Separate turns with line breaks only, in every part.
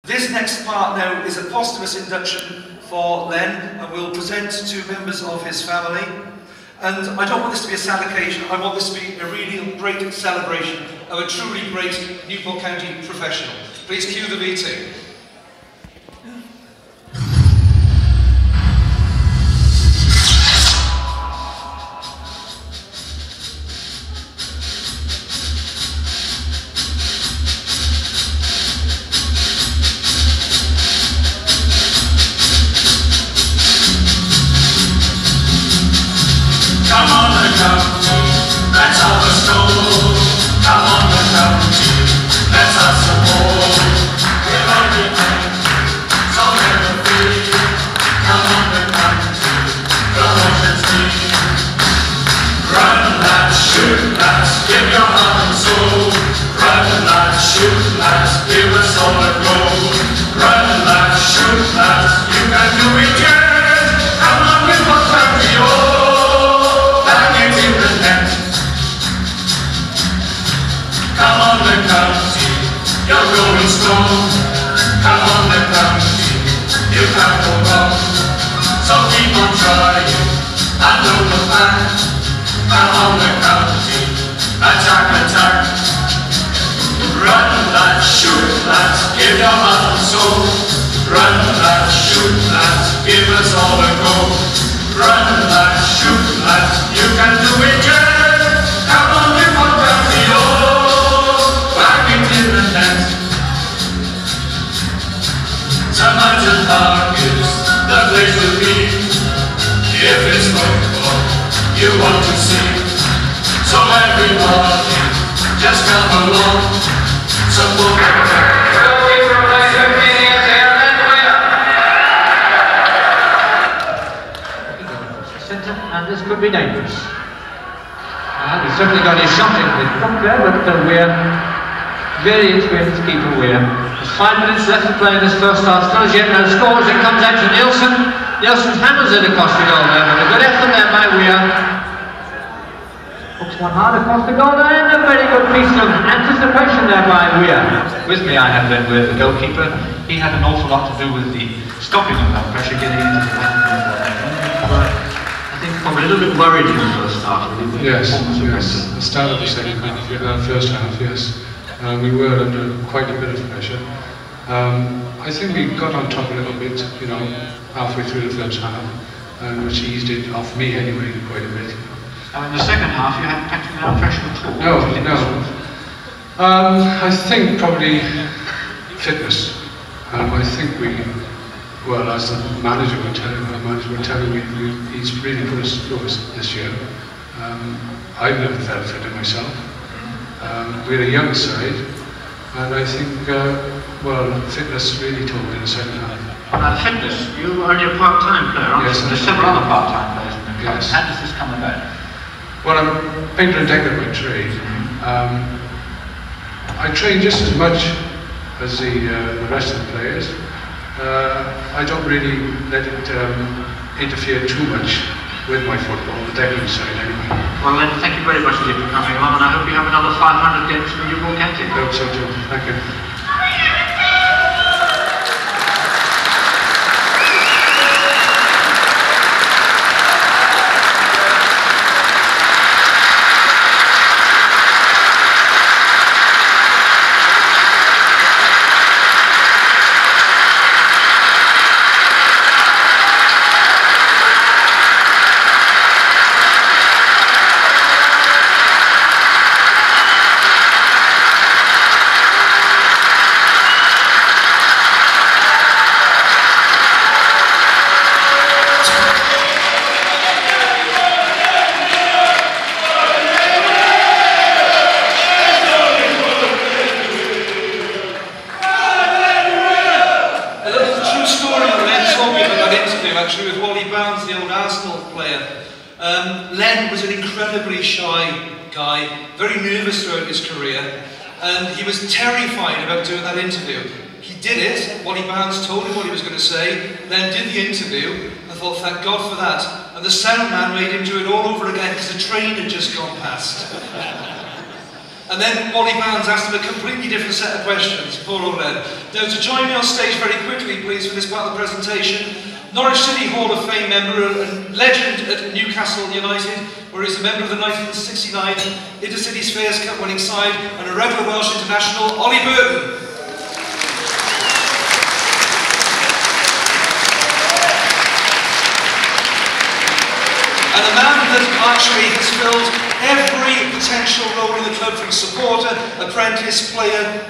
This next part now is a posthumous induction for Len, and we'll present to members of his family. And I don't want this to be a sad occasion, I want this to be a really great celebration of a truly great Newport County professional. Please cue the VT.
This could be dangerous. He's certainly got his shot in with front there, but Weare, very experienced keeper Weare. There's 5 minutes left to play in this first half. Still as yet no scores. It comes out to Nielsen. Nielsen hammers it across the goal there, but a good effort there by Weare. Hooks one hard across the goal there, and a very good piece of anticipation there by Weare. With me I have Len Weare, the goalkeeper. He had an awful lot to do with the stopping of that pressure getting into the back of the I think probably a little bit worried in the first half.
Yes, yes. The start of the first half, yes. We were under quite a bit of pressure. I think we got on top a little bit, you know, halfway through the first half, which eased it off me anyway quite a bit.
And in the second half, you had practically no pressure at all.
No. I think probably fitness. I think we. Well, as the manager would tell you, he's really put us through this year. I've never felt fit in myself. We're a young side, and I think, well, fitness really told in the second half.
Fitness, you're only a part-time player, aren't you?
Yes,
there's several other part-time players in the club.
Yes.
How does this come about?
Well, I'm a painter and decorator by trade. I train just as much as the rest of the players. I don't really let it interfere too much with my football, the decorating side anyway.
Well then, thank you very much for coming along, and I hope you have another 500 games from Newport County.
I hope so too. Thank you.
Len was an incredibly shy guy, very nervous throughout his career, and he was terrified about doing that interview. He did it, Wally Barnes told him what he was going to say, Len did the interview, and thought, thank God for that. And the sound man made him do it all over again because the train had just gone past. And then Wally Barnes asked him a completely different set of questions, poor old Len. Now, to join me on stage very quickly, please, for this part of the presentation, Norwich City Hall of Fame member and legend at Newcastle United, where he's a member of the 1969 Intercities Fairs Cup winning side and a regular Welsh international, Ollie Burton. And a man that actually has filled every potential role in the club, from supporter, apprentice, player,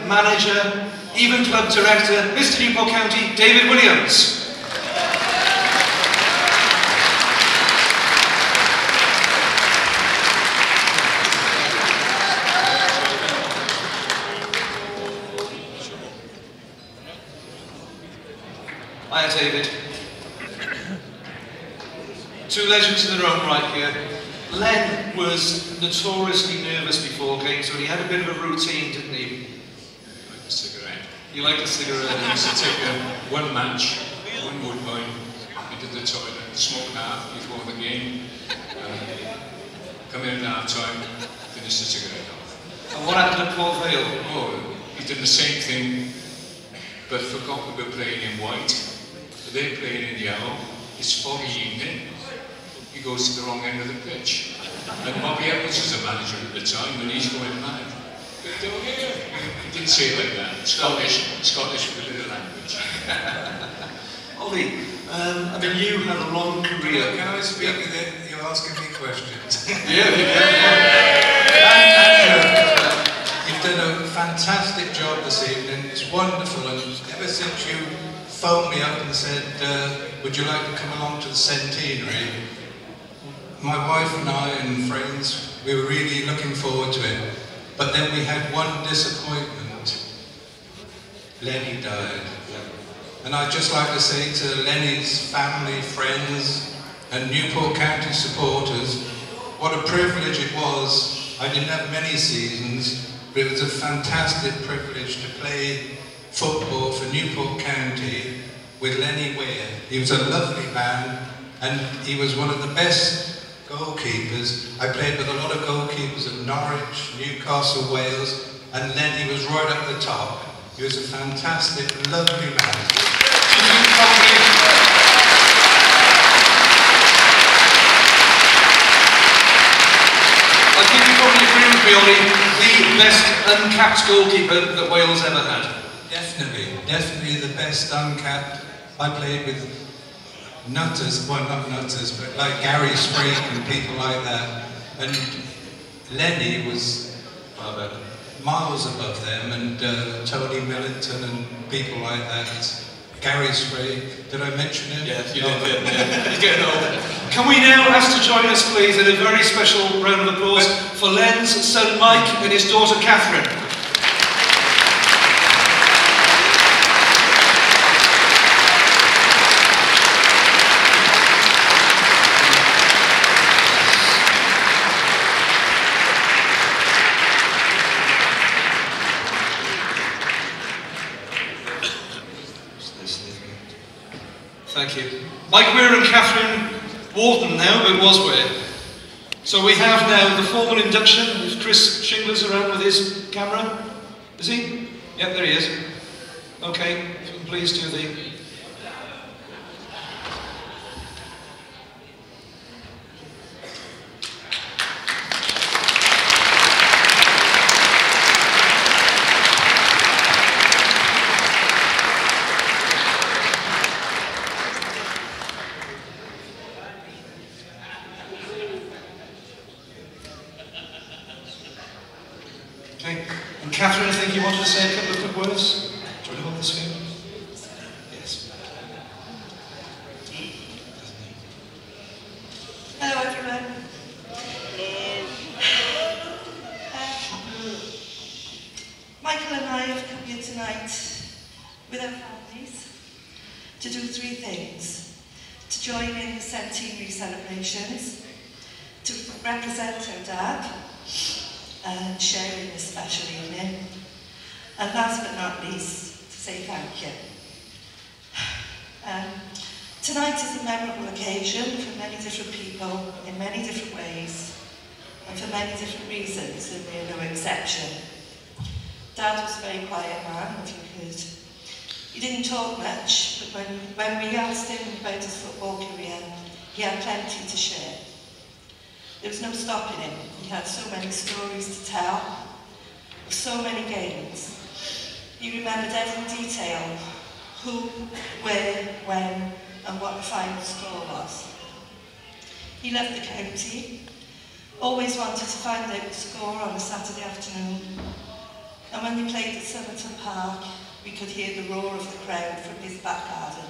manager, even club director, Mr. Newport County, David Williams. Hiya, David. Two legends in their own right here. Len was notoriously nervous before games, so he had a bit of a routine, didn't he?
Like a cigarette.
You liked a cigarette?
I used to take one match, one woodbine, into the toilet, smoke half before the game, come in at half time, finish the cigarette off.
And what happened at Port Vale?
Oh, he did the same thing, but forgot we were playing in white. They're playing in yellow. It's foggy evening. He goes to the wrong end of the pitch. And Bobby Evans was a manager at the time, and he's going mad. He didn't say it like that. Scottish with a little language.
Ollie, I mean, you had a long career.
Can I speak with it? You're asking me questions.
Yeah.
You've done a fantastic job this evening. It's wonderful, and ever since you phoned me up and said, would you like to come along to the centenary? My wife and I and friends, we were really looking forward to it. But then we had one disappointment. Lenny died. And I'd just like to say to Lenny's family, friends, and Newport County supporters, what a privilege it was. I didn't have many seasons, but it was a fantastic privilege to play football for Newport County with Len Weare. He was a lovely man, and he was one of the best goalkeepers. I played with a lot of goalkeepers at Norwich, Newcastle, Wales, and Lenny was right up the top. He was a fantastic, lovely man.
I think you probably agree with me, Ollie, the best uncapped goalkeeper that Wales ever had.
Definitely the best uncapped. I played with nutters, well not nutters, but like Gary Sprigg and people like that. And Lenny was miles above them, and Tony Millington and people like that. Gary Sprigg, did I mention him?
Yes, you did. He's getting old. Can we now ask to join us, please, in a very special round of applause for Len's son Mike and his daughter Catherine. Thank you. Mike Weare and Catherine Wharton now, but was Weare. So we have now the formal induction. Is Chris Shingler's around with his camera? Is he? Yep, there he is. Okay, if you can please do the... Okay. And Catherine, I think you wanted to say a couple of quick words. Do you want to hold this here? Yes.
Hello, everyone. Michael and I have come here tonight with our families to do three things: to join in the centenary celebrations, to represent our dad, and sharing this special evening, and last but not least, to say thank you. Tonight is a memorable occasion for many different people in many different ways, and for many different reasons, and we're no exception. Dad was a very quiet man, if you could. He didn't talk much, but when we asked him about his football career, he had plenty to share. There was no stopping him. He had so many stories to tell, of so many games. He remembered every detail, who, where, when, and what the final score was. He loved the county, always wanted to find out the score on a Saturday afternoon, and when they played at Somerton Park, we could hear the roar of the crowd from his back garden.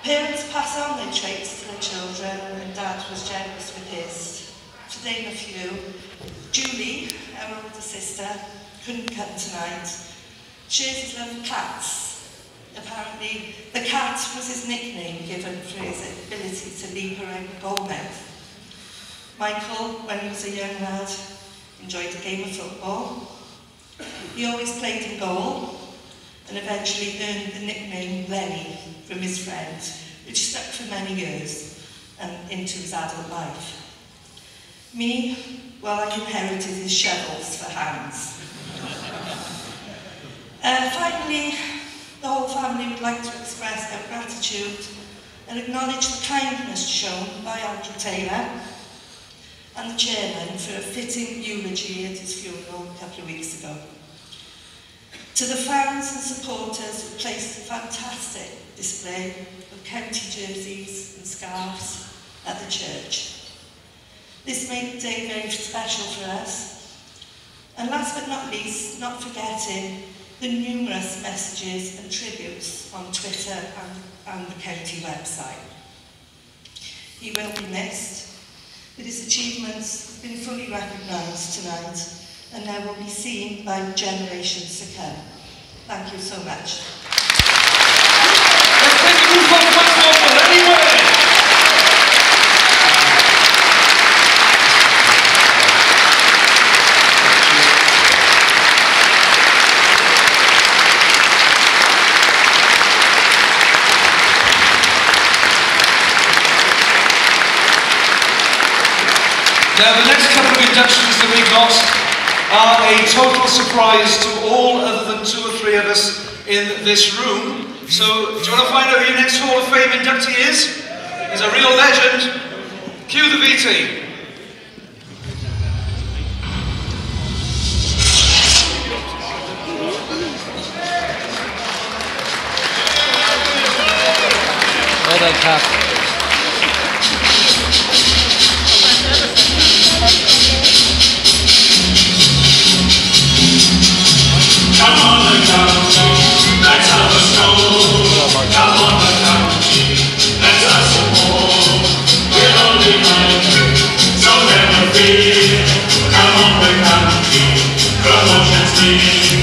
Parents pass on their traits to their children, and Dad was generous with his. To name a few, Julie, our older sister, couldn't come tonight. Shares his love of cats. Apparently, the cat was his nickname given for his ability to leap around the goal mouth. Michael, when he was a young lad, enjoyed a game of football. He always played in goal, and eventually earned the nickname Lenny from his friends, which stuck for many years and into his adult life. Me, well, I inherited his shovels for hands. Finally, the whole family would like to express our gratitude and acknowledge the kindness shown by Andrew Taylor and the chairman for a fitting eulogy at his funeral a couple of weeks ago. To the fans and supporters who placed a fantastic display of county jerseys and scarves at the church. This made the day very special for us. And last but not least, not forgetting the numerous messages and tributes on Twitter and the county website. He will be missed, but his achievements have been fully recognised tonight and now will be seen by generations to come. Thank you so much.
Let's take a move on once more for Len Weare. Now the next couple of inductions that we got are a total surprise to all other than 2 or 3 of us in this room. So, do you want to find out who your next Hall of Fame inductee is? He's a real legend. Cue the VT.
Well done, Cap.
Come on the county, let's have a stroll. Come on the county, let's have some more. We'll only mind you, so never fear. Come on the county, promotion's near.